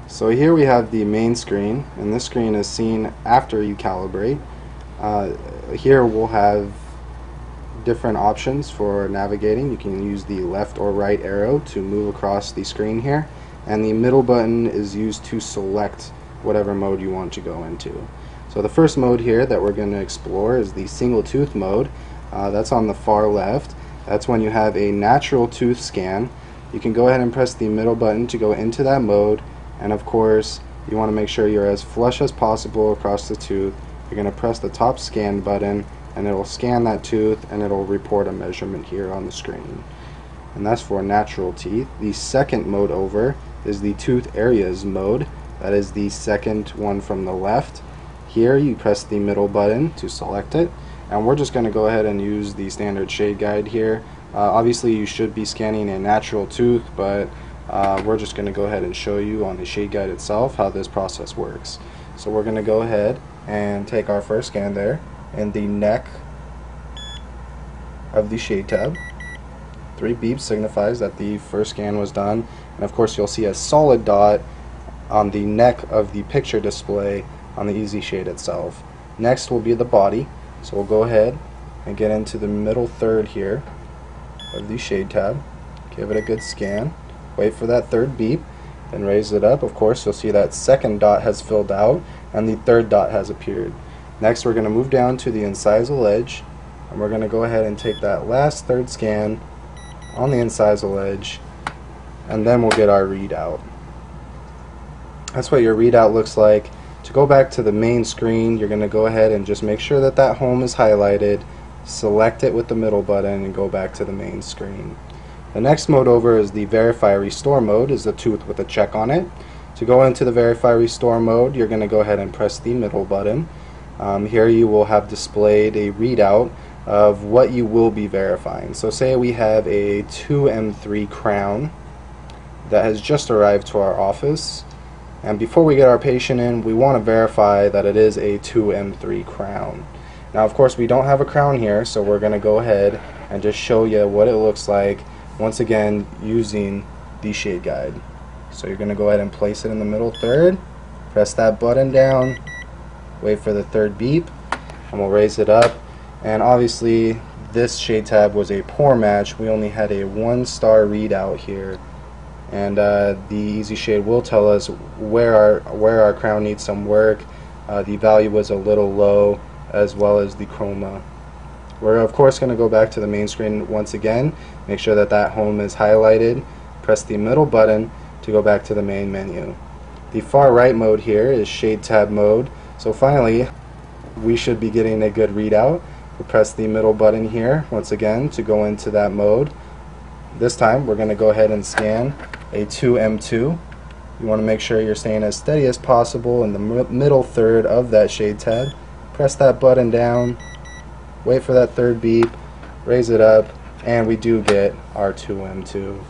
So here we have the main screen, and this screen is seen after you calibrate. Here we'll have different options for navigating. You can use the left or right arrow to move across the screen here, and the middle button is used to select whatever mode you want to go into. So the first mode here that we're going to explore is the single tooth mode. That's on the far left. That's when you have a natural tooth scan. You can go ahead and press the middle button to go into that mode, and of course you want to make sure you're as flush as possible across the tooth. You're going to press the top scan button and it'll scan that tooth and it'll report a measurement here on the screen. And that's for natural teeth. The second mode over is the tooth areas mode. That is the second one from the left. Here you press the middle button to select it, and we're just going to go ahead and use the standard shade guide here. Obviously you should be scanning a natural tooth, but we're just going to go ahead and show you on the shade guide itself how this process works. So we're going to go ahead and take our first scan there in the neck of the shade tab. 3 beeps signifies that the first scan was done, and of course you'll see a solid dot on the neck of the picture display on the Easyshade itself. Next will be the body, so we'll go ahead and get into the middle third here of the shade tab, give it a good scan, wait for that third beep, then raise it up. Of course you'll see that second dot has filled out and the third dot has appeared. Next we're going to move down to the incisal edge, and we're going to go ahead and take that last third scan on the incisal edge, and then we'll get our readout. That's what your readout looks like. To go back to the main screen, you're going to go ahead and just make sure that that home is highlighted, select it with the middle button, and go back to the main screen. The next mode over is the Verifier Restore mode, is the tooth with a check on it. To go into the Verifier Restore mode, you're going to go ahead and press the middle button. Here you will have displayed a readout of what you will be verifying. So say we have a 2M3 crown that has just arrived to our office, and before we get our patient in, we want to verify that it is a 2M3 crown. Now of course we don't have a crown here, so we're going to go ahead and just show you what it looks like, once again using the shade guide. So you're going to go ahead and place it in the middle third, press that button down, wait for the third beep, and we'll raise it up. And obviously this shade tab was a poor match. We only had a 1-star readout here, and the Easyshade will tell us where our crown needs some work. The value was a little low, as well as the chroma. We're of course going to go back to the main screen once again, make sure that that home is highlighted, press the middle button to go back to the main menu. The far right mode here is shade tab mode. So finally we should be getting a good readout. We'll press the middle button here once again to go into that mode. This time we're going to go ahead and scan a 2M2. You want to make sure you're staying as steady as possible in the middle third of that shade tab. Press that button down, wait for that third beep, raise it up, and we do get our 2M2.